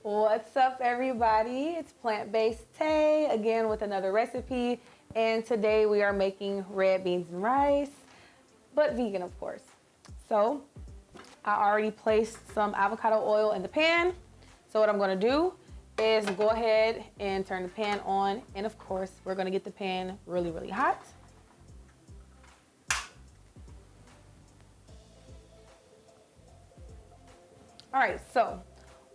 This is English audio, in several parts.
What's up, everybody? It's plant-based Tay again with another recipe, and today we are making red beans and rice, but vegan, of course. So I already placed some avocado oil in the pan. So what I'm going to do is go ahead and turn the pan on, and of course we're going to get the pan really, really hot. All right, so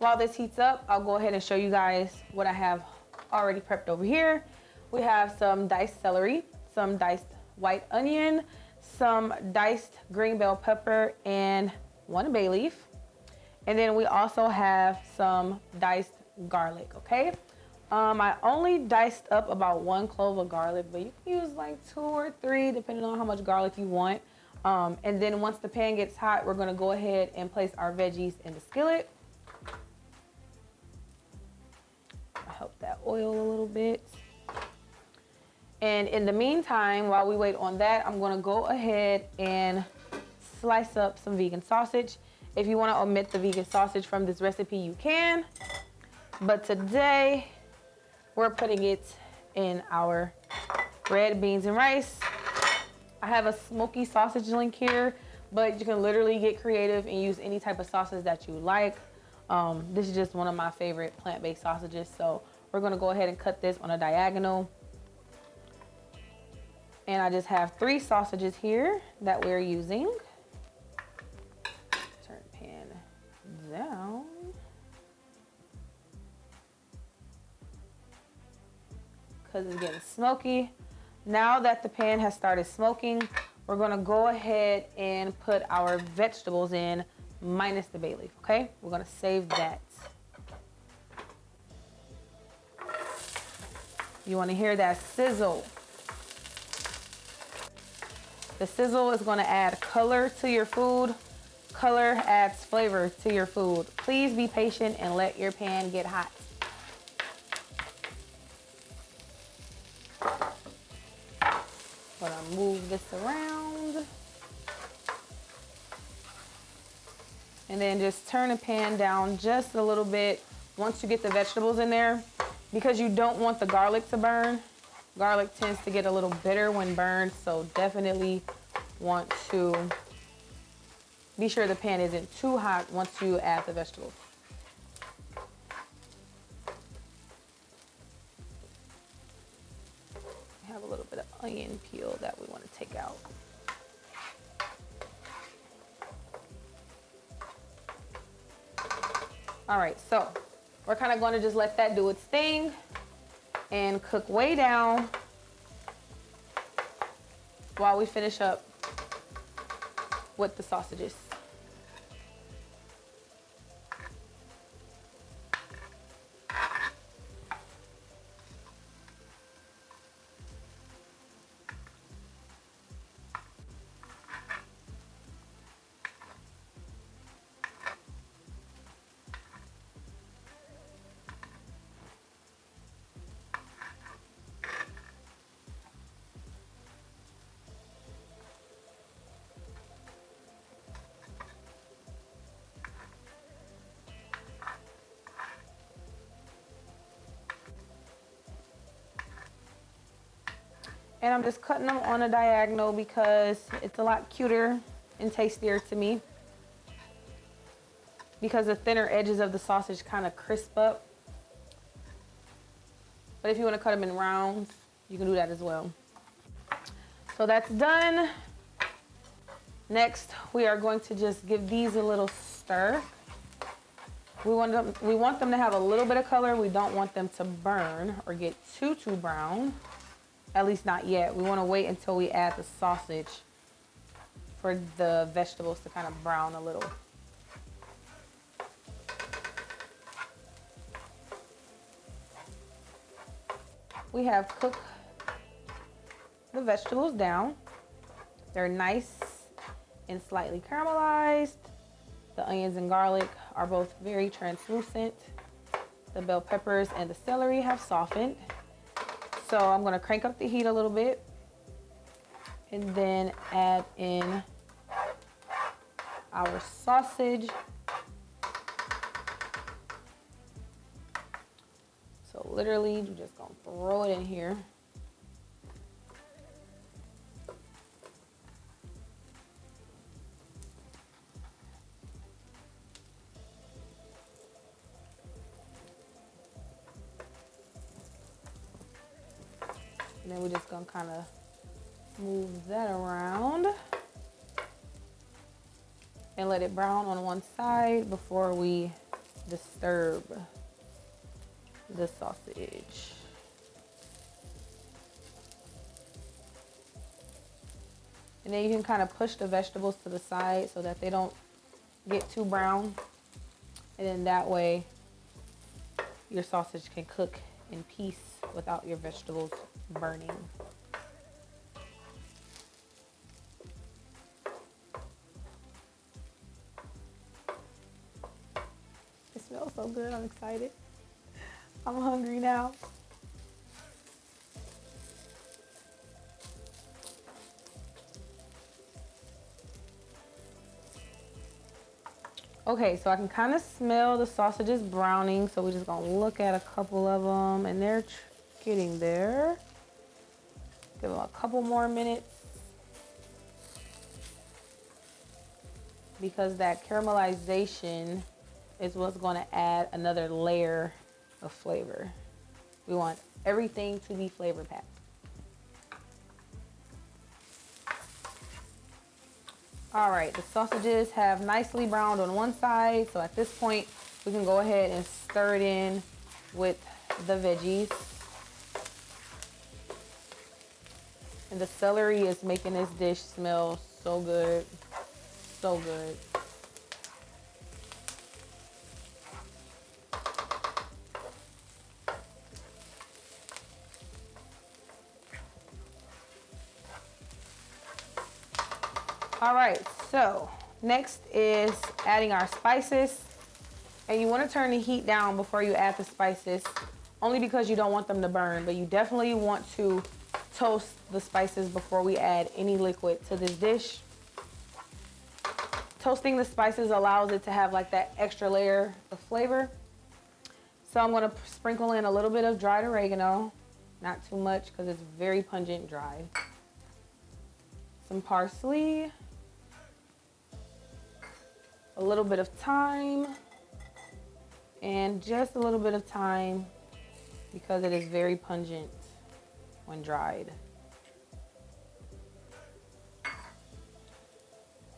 while this heats up, I'll go ahead and show you guys what I have already prepped over here. We have some diced celery, some diced white onion, some diced green bell pepper, and one bay leaf. And then we also have some diced garlic, okay? I only diced up about 1 clove of garlic, but you can use like 2 or 3 depending on how much garlic you want. And then once the pan gets hot, we're gonna go ahead and place our veggies in the skillet. Help that oil a little bit. And in the meantime, while we wait on that, I'm gonna go ahead and slice up some vegan sausage. If you wanna omit the vegan sausage from this recipe, you can. But today, we're putting it in our red beans and rice. I have a smoky sausage link here, but you can literally get creative and use any type of sausage that you like. This is just one of my favorite plant-based sausages, so we're gonna go ahead and cut this on a diagonal. And I just have 3 sausages here that we're using. Turn the pan down. Because it's getting smoky. Now that the pan has started smoking, we're gonna go ahead and put our vegetables in, minus the bay leaf, okay? We're gonna save that. You wanna hear that sizzle. The sizzle is gonna add color to your food. Color adds flavor to your food. Please be patient and let your pan get hot. I'm gonna move this around. And then just turn the pan down just a little bit once you get the vegetables in there, because you don't want the garlic to burn. Garlic tends to get a little bitter when burned, so definitely want to be sure the pan isn't too hot once you add the vegetables. We have a little bit of onion peel that we want to take out. All right, so we're kind of going to just let that do its thing and cook way down while we finish up with the sausages. And I'm just cutting them on a diagonal because it's a lot cuter and tastier to me, because the thinner edges of the sausage kind of crisp up. But if you want to cut them in rounds, you can do that as well. So that's done. Next, we are going to just give these a little stir. We want them to have a little bit of color. We don't want them to burn or get too brown. At least not yet. We want to wait until we add the sausage for the vegetables to kind of brown a little. We have cooked the vegetables down. They're nice and slightly caramelized. The onions and garlic are both very translucent. The bell peppers and the celery have softened. So I'm gonna crank up the heat a little bit and then add in our sausage. So literally, you're just gonna throw it in here. And then we're just gonna kind of move that around and let it brown on one side before we disturb the sausage. And then you can kind of push the vegetables to the side so that they don't get too brown. And then that way your sausage can cook in peace without your vegetables burning. It smells so good, I'm excited. I'm hungry now. Okay, so I can kind of smell the sausages browning, so we're just gonna look at a couple of them, and they're getting there. Give them a couple more minutes, because that caramelization is what's gonna add another layer of flavor. We want everything to be flavor packed. All right, the sausages have nicely browned on one side, so at this point, we can go ahead and stir it in with the veggies. And the celery is making this dish smell so good, so good. All right, so next is adding our spices. And you want to turn the heat down before you add the spices, only because you don't want them to burn, but you definitely want to toast the spices before we add any liquid to this dish. Toasting the spices allows it to have like that extra layer of flavor. So I'm going to sprinkle in a little bit of dried oregano, not too much because it's very pungent dry. Some parsley, a little bit of thyme, and just a little bit of thyme because it is very pungent when dried.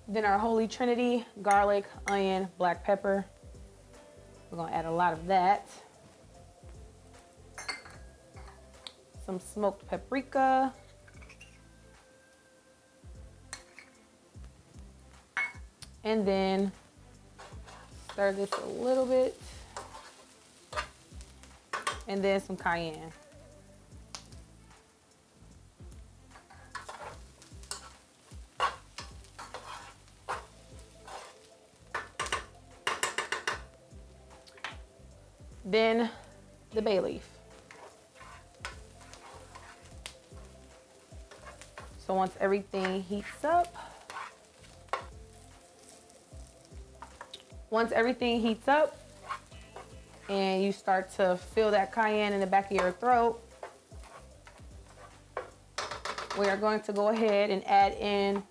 Then our holy trinity, garlic, onion, black pepper. We're gonna add a lot of that. Some smoked paprika. And then stir this a little bit. And then some cayenne. Then the bay leaf. So once everything heats up, and you start to feel that cayenne in the back of your throat, we are going to go ahead and add in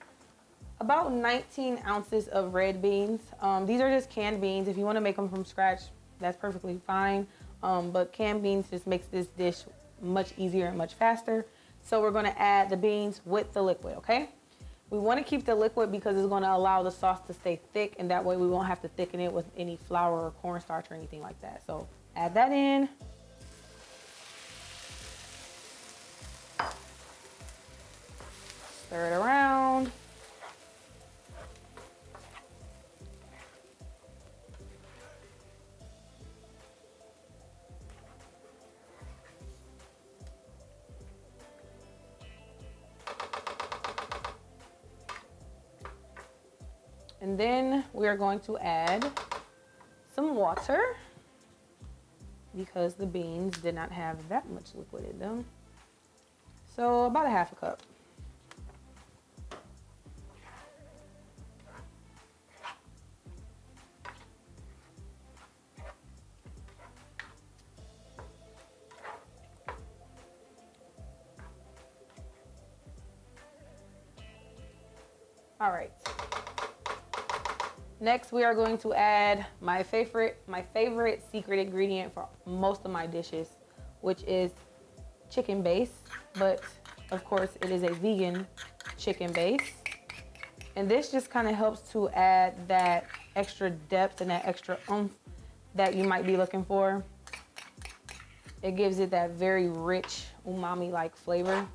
about 19 ounces of red beans. These are just canned beans. If you want to make them from scratch, that's perfectly fine. But canned beans just makes this dish much easier and much faster. So we're going to add the beans with the liquid, okay? We want to keep the liquid because it's going to allow the sauce to stay thick, and that way we won't have to thicken it with any flour or cornstarch or anything like that. So add that in. Stir it around. And then we are going to add some water because the beans did not have that much liquid in them. So about a half a cup. All right. Next, we are going to add my favorite secret ingredient for most of my dishes, which is chicken base, but of course it is a vegan chicken base. And this just kind of helps to add that extra depth and that extra oomph that you might be looking for. It gives it that very rich umami-like flavor.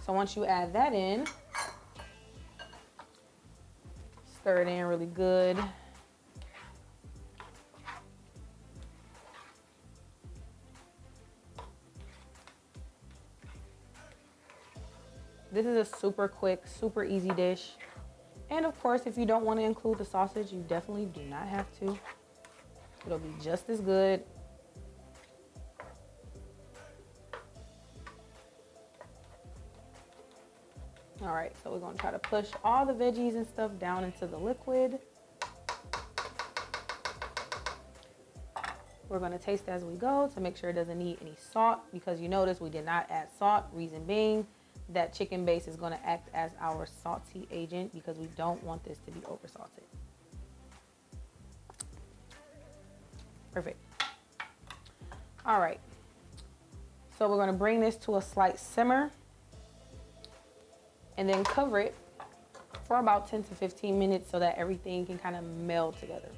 So once you add that in, stir it in really good. This is a super quick, super easy dish. And of course, if you don't want to include the sausage, you definitely do not have to. It'll be just as good. All right, so we're gonna try to push all the veggies and stuff down into the liquid. We're gonna taste as we go to make sure it doesn't need any salt, because you notice we did not add salt. Reason being, that chicken base is gonna act as our salty agent because we don't want this to be over salted. Perfect. All right, so we're gonna bring this to a slight simmer and then cover it for about 10 to 15 minutes so that everything can kind of meld together.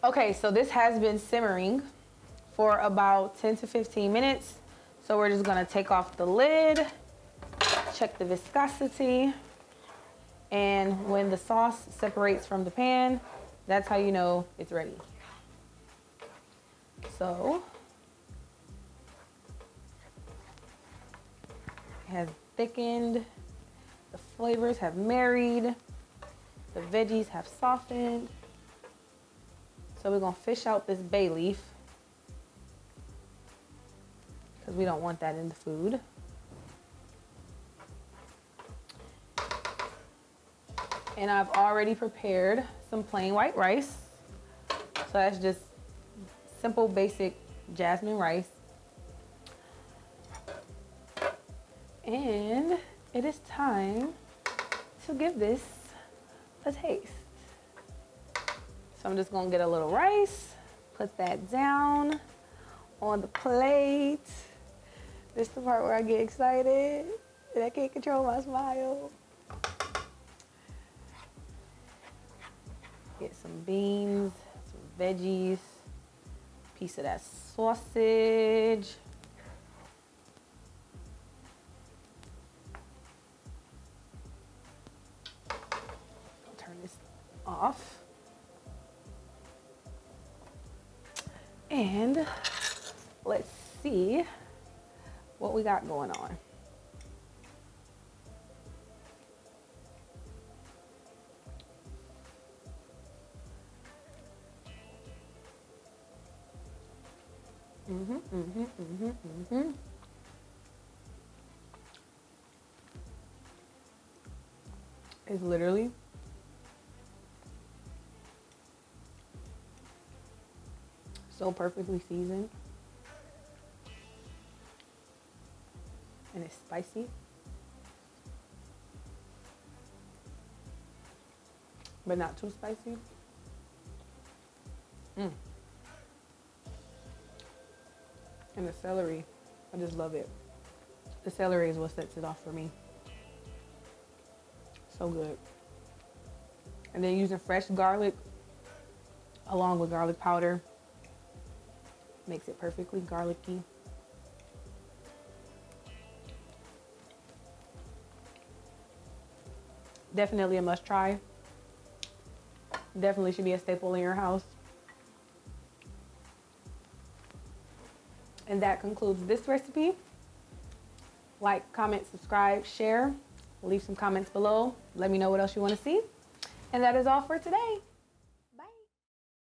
Okay, so this has been simmering for about 10 to 15 minutes. So we're just gonna take off the lid, check the viscosity, and when the sauce separates from the pan, that's how you know it's ready. So it has thickened, the flavors have married, the veggies have softened. So we're gonna fish out this bay leaf because we don't want that in the food. And I've already prepared some plain white rice. So that's just simple, basic jasmine rice. And it is time to give this a taste. So I'm just gonna get a little rice, put that down on the plate. This is the part where I get excited and I can't control my smile. Get some beans, some veggies, piece of that sausage. I'll turn this off. And let's see what we got going on. It's literally so perfectly seasoned. And it's spicy. But not too spicy. And the celery, I just love it. The celery is what sets it off for me. So good. And then using fresh garlic along with garlic powder makes it perfectly garlicky. Definitely a must try. Definitely should be a staple in your house. And that concludes this recipe. Like, comment, subscribe, share. Leave some comments below. Let me know what else you want to see. And that is all for today.